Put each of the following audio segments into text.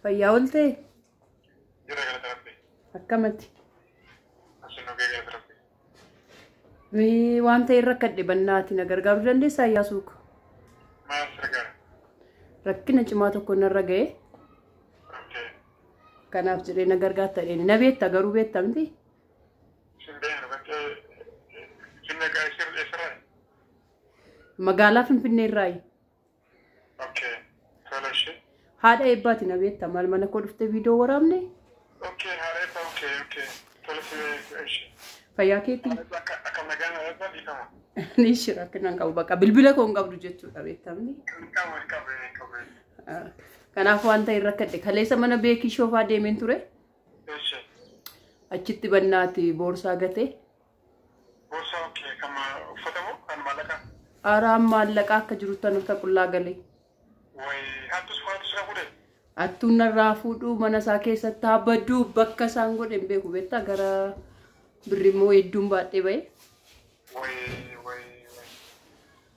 Fayyaa oolte? Jira galata rabbi. Akkamatti? Asin ogee galata rabbi. Waan ta'e rakkadhe bannaati na gargaaruu dandeessaa Iyyaasuuko? Maal gargaara? Rakkina cimaa tokko narra ga'e. Okay. Kanaaf jedhee na gargaarta jedheen. Na beekta garuu beekta miti? Sinbeena bakkee finna gaa'isir eessarraa? Magaalaa Finfinnee irraayi. Okay. Tola ishee? Haadha eebbaati na beekta maal mana koo dhuftee viidiyoo waraabne? Okay, haadha eebbaa okay. Tola ishee. Fayyaa keetii? Akka nagaan eebbaa dhiifama. Ni shira akkana qabu bakka bilbila koo hin qabdu jechuudha beektamni. Qabu. Kanaaf waan ta'e rakkadhe kaleessa mana beekii shoofaa deemeen ture. Eeshe. Achitti bannaati boorsaa gatee. Boorsaa okay kan uffatamu kan maallaqaa? Araan maallaqaa akka jiru tan akka qullaa galee. Hattus fuudhee? Hattuun narraa fuudhuu mana isaa keessatti haabaduu bakka isaan godhe hin beeku beektaa gara birrimoo hedduun baadhee ba'e.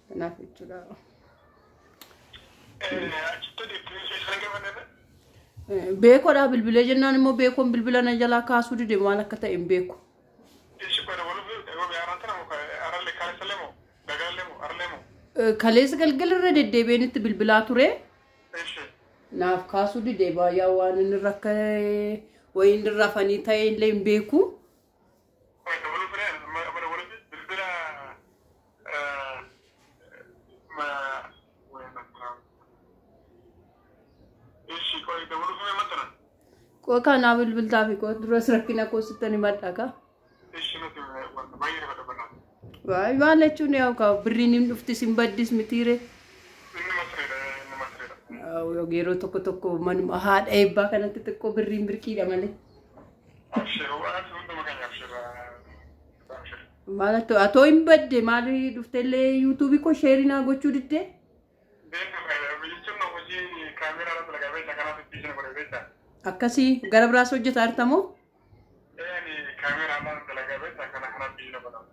Kanaaf jechuudha. Beekoodhaa bilbilee jennaan immoo beekoon bilbila na jalaa kaasuu dide maal akka ta'e hin beeku. Kaleessa galgalarra deddeebi'anitti bilbilaa ture. Naaf kaasuu dide baay'ee waan inni rakka wayiin rafanii ta'e illee hin beeku. Kau kan ambil bilta fi kau terus rakin aku setan ni mata ka? Wah, mana cune aku kau beri ni ufti simbadis mitire. Oh, gero toko man mahad eba kan nanti toko beri berkira mana? Mana tu atau imbad de mari uftele YouTube ko share na go chudite? Akkasi gara biraas hojjetaa jirtamoo? Kaameraan dalagaa beektaa kana biyya godhamu.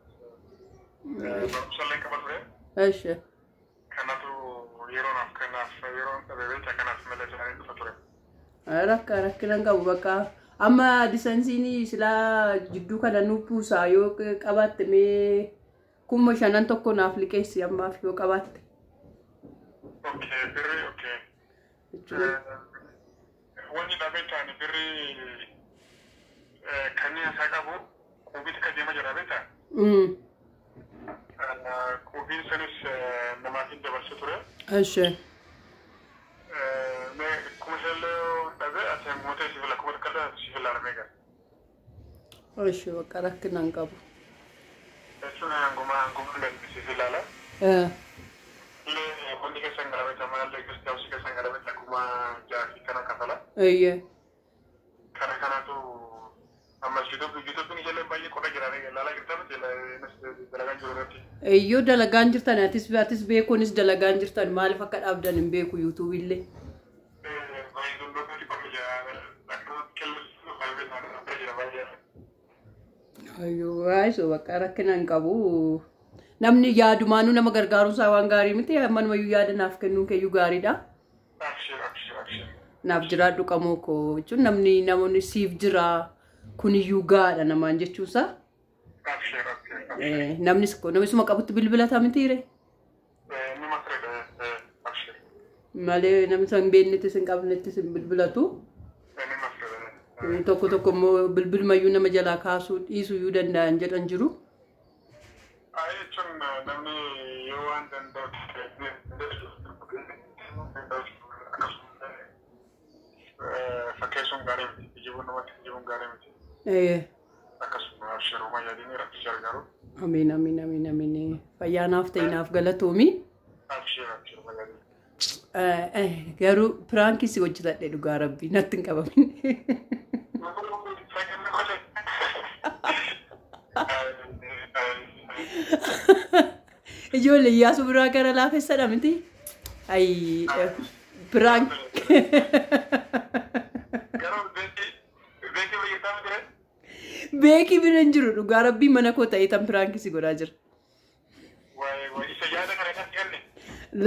Barumsallee qaba ture. Eeshe. Kanatu kanaaf yeroo dhabe beektaa kanaaf malee jedhanii dhufa ture. Rakkinan qabu bakka amma disansiin silaa jidduu kana nu buusaa yoo qabaatte mee 5,000 tokko naaf liqeessi ammaaf yoo qabaatte. Okay, birri okay. Wanti dhabeetaan birri kanneen isaa qabu qubitti kan deema jira beektaa? Qubiin sanis namaaf hin dabarsu ture. Eeshe. Kuma shallee dhabe ati mootee sibiila kuma takkata sibiila armeega. Eeshe bakka rakkinan qabu. Jechuun hanguma gadi sibiila ala. Wanti keessan galabeeta maallee kiristaawusii keessan galabeeta akkuma jaafi kana kafala. Eeyyee. Kana kanatu ammas yuutuubiin ijoolleen baay'ee qofa jiranii ilaalaa jirtan dalagaan jiru irratti. Eeyyoo dalagaan jirtan atis beekuunis dalagaan jirtan maaliif akka dhaabdan hin beeku yuutuubillee. Ayyoo waayisoo bakka rakkinan qabu. Namni yaadumaanuu nama gargaaruusaa waan gaarii miti ammanumayyuu yaada naaf kennuun keeyyuu gaariidha. Naaf jiraadhu qamoo koo jechuun namoonni siif jira kuniyyuu gaadha namaan jechuusaa. Namni suma qabutti bilbilata mitiire. Malee namni san beeknetti sin qabnetti sin bilbilatu. Tokko immoo bilbilmayyuu nama jalaa kaasuu dhiisuyyuu danda'an jedhan jiru. Jechuun namni yoo waan danda'u fakkeessuun gaarii miti. Ijibuun namatti ijibuun gaarii miti. Akkasuma abshiruma yaadini rakkisee argaru. Amiin. Fayyaa naaf ta'e naaf galatoomi. Abshiruma yaadini. Garuu piraankii si hojjetadhe dhugaa rabbii natti hin qabamin. Ijoollee Iyyaasuu biraa gara laafessadha miti. Ayi prank. Beekii bira hin jiru dhugaa rabbii mana koo ta'ee tan prank si godhaa jira.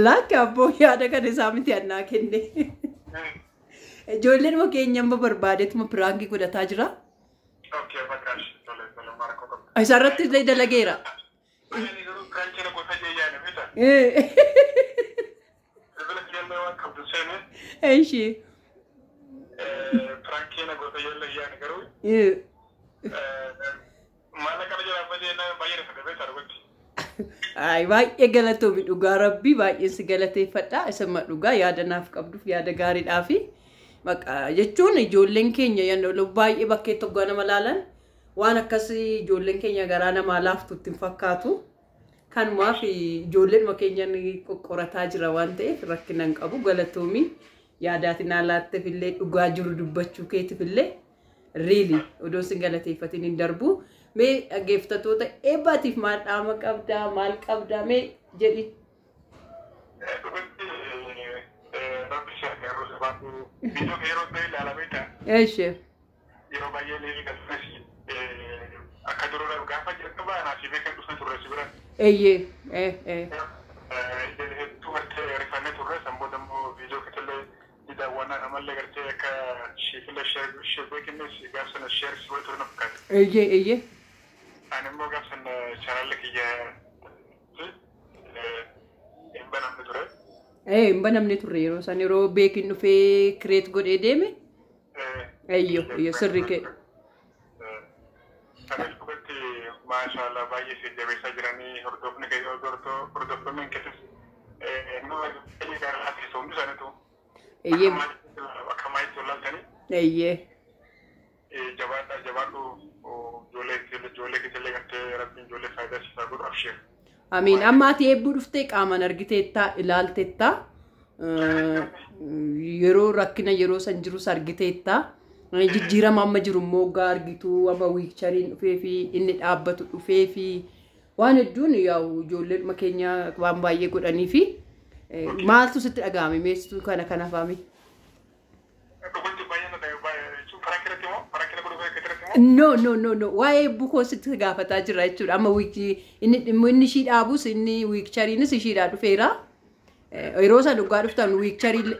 Lakki abboo yaada kana isaa miti annaa kenne. Ijoolleen ma keenya amma barbaadeetuma piraangii godhataa jira. Okay, bakkash. Tole marko ko. Isarratti illee dalageera. Ani garuu piraangii na gosa jee yaane mita. Ibila kiyalla waan qabdu seene. Eeshi. Piraangii na gosa yalla yaane garuu. Maala kana jira badee na baay'ee fedhe beeta argotti. Ay baay'ee galatoomi dhugaa rabbii baay'een si galateeffadha. Isuma dhugaa yaada naaf qabduuf yaada gaariidhaafi. Maqaa jechuun ijoolleen keenya yeroo baay'ee bakkee tokko nama laalan waan akkasii ijoolleen keenya garaa namaa laaftutti hin fakkaatu. Kanumaaf ijoolleen keenya qoqqorataa jira waan ta'eef rakkina hin qabu galatoomi yaadaatiin alaatteef illee dhugaa jiru dubbachuu keetiif illee really odoo si galateeffatiin hin darbu. Mee dhaggeeffattoota eebbaatiif maal dhaama qabdaa maal qabdaa mee jedhi. Video che ero bella la vita. Esce. Io baie le che a cadere la gaffa che va si vede che tu sei sicura. Tu te rifanne tu resta un po' video che te le da wana amalle garte ka shifle shebe che ne si gasna share si vuoi tornare a casa. Ani mo gasna channel che ya banamne tu resta. Banamne turre yeroo san yeroo beekin dhufee create godhee deeme. Ayyo sirri kee. Anis kubatti maashaallah baay'ee si jabeessaa jiranii hordofni hordoftoonni keessas nama garaa ati somni sanitu. Akka maayitti olaaltanii. Jabaadhu ijoollee keessallee gartee rabbiin ijoollee faayidaa siisaa godhu abshir. Amin amma ati eebbuu dhuftee qaamaan argiteettaa ilaalteettaa yeroo rakkina yeroo san jirus argiteettaa jijjiirama amma jiru immoo gaa argitu amma wiikchariin dhufee fi inni dhaabbatu dhufee fi waan hedduun yaa'u ijoolleen keenya waan baay'ee godhanii fi maaltu sitti dhaga'ame meessituu kana faami. No. Waa'ee eebbuu sitti gaafataa jira jechuudha. Amma wiikii inni ishii dhaabus inni wiikchariinis ishiidhaa dhufeera. Yeroo san dhugaa dhuftan wiikcharii.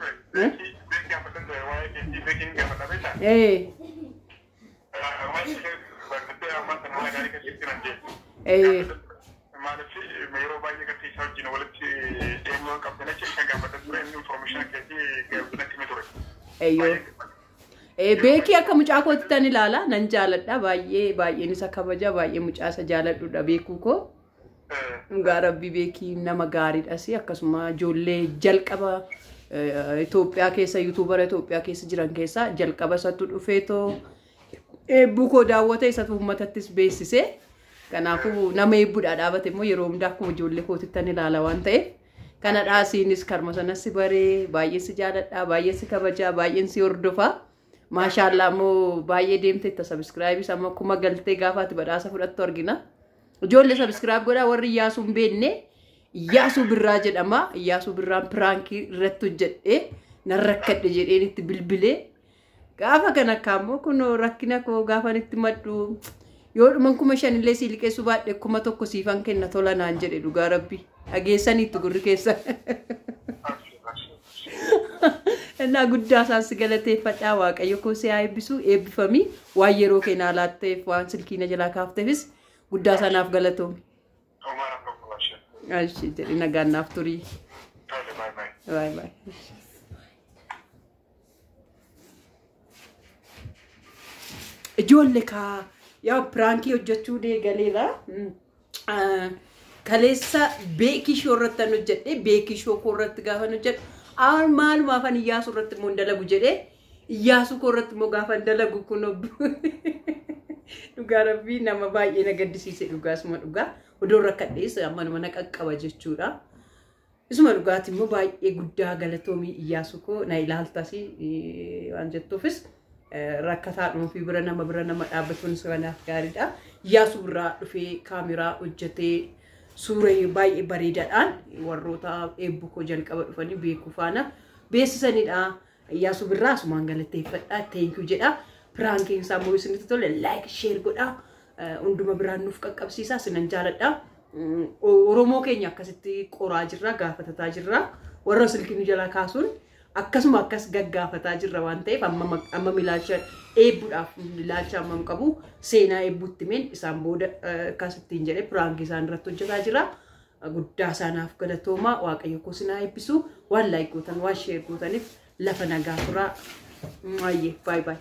Beekii akka mucaa kootti tan ilaala nan jaaladha baay'een isa kabaja baay'ee mucaa isa jaaladhudha beekuu koo. Dhugaa rabbii beekii nama gaariidhas akkasuma ijoollee jalqaba Itoophiyaa keessa yuutuubara Itoophiyaa keessa jiran keessa jalqaba isatu dhufeetoo eebbuu koo daawwate isatu uummatattis beeksise. Kanaafuu nama eebbuudhaa dhaabate immoo yeroo hundaa akkuma ijoollee kootti tan ilaala waan ta'eef kana dhaasiinis karma sanas si baree baay'ee si jaaladha baay'ee si kabaja baay'een si hordofa. Maashaallah mo baay'ee deemtee ta subscribe sama kuma galtee gaafaati badhaasa fudhattu argina. Ijoollee subscribe godhaa warri Iyyaasuu hin beekne Iyyaasuu Birraa jedhama. Iyyaasuu Birraan pirankii irratti hojjedhee nan rakkadhe jedheen itti bilbilee gaafa kana kaammoo kun rakkina koo gaafan itti maddu yoo dhuman 5,000 illee si liqeessu baadhe 1,000 siifan kenna tola naan jedhe dhugaa rabbi dhageessaniitti gurri keessa. Ena guddaa saansi galateeffadhaa waaqayyo koo si haa eebbisu eebbifamii waan yeroo keenyaa laatteef waan silkiina jalaa kaafteefis guddaa sanaaf galatoomi. Ashi jedhi nagaan naaf turii. Bye. Ijoollee kaa yaa pirankii hojjechuu deegaleera. Kaleessa beekii shoo irratti hojjedhe beekii shoo koo irratti gaafa hojjedhe. Maaluma afaan Iyyaasuu irratti immoo dalagu jedhee Iyyaasuu koo irratti immoo gaafa dalagu kun dhugaa rabbii nama baay'ee na gaddisiise dhugaasuma dhugaa odoo rakkadhees ammanuma na qaqqaba jechuudha. Isuma dhugaati immoo baay'ee guddaa galatoomii Iyyaasuu koo na ilaaltasi waan jettuufis rakkataa dhuunfii bira nama dhaabbatuun kanaaf gaariidha. Iyyaasuu Birraa dhufee kaameraa hojjetee suuraa baay'ee bareedaadhaan warroota eebbuu koo jalqaba dhufanii beekuu faana beeksisanidha. Iyyaasuu Birraa asumaan galateeffadha. Thank you jedha. Piraankiin isaa immoo isinitti tole like share godha. Hunduma biraan nuuf qaqqabsiisa sinan jaaladha. Oromoo keenya akkasitti qoraa jirra gaafatataa jirra. Warra silkiin jalaa kaasuun akkasuma akkas gaggaafataa jirra waan ta'eef amma ilaalcha eebbuudhaaf ilaalcha ammam qabu seenaa eebbuutti meen isaan booda akkasittiin jedhee piraangii isaan irratti hojjetaa jira. Guddaa isaanaaf galatoomaa waaqayyo koo sinaa eebbisu waan laayik gootan waan sheer gootaniif lafa nagaa turaa. Bye bye.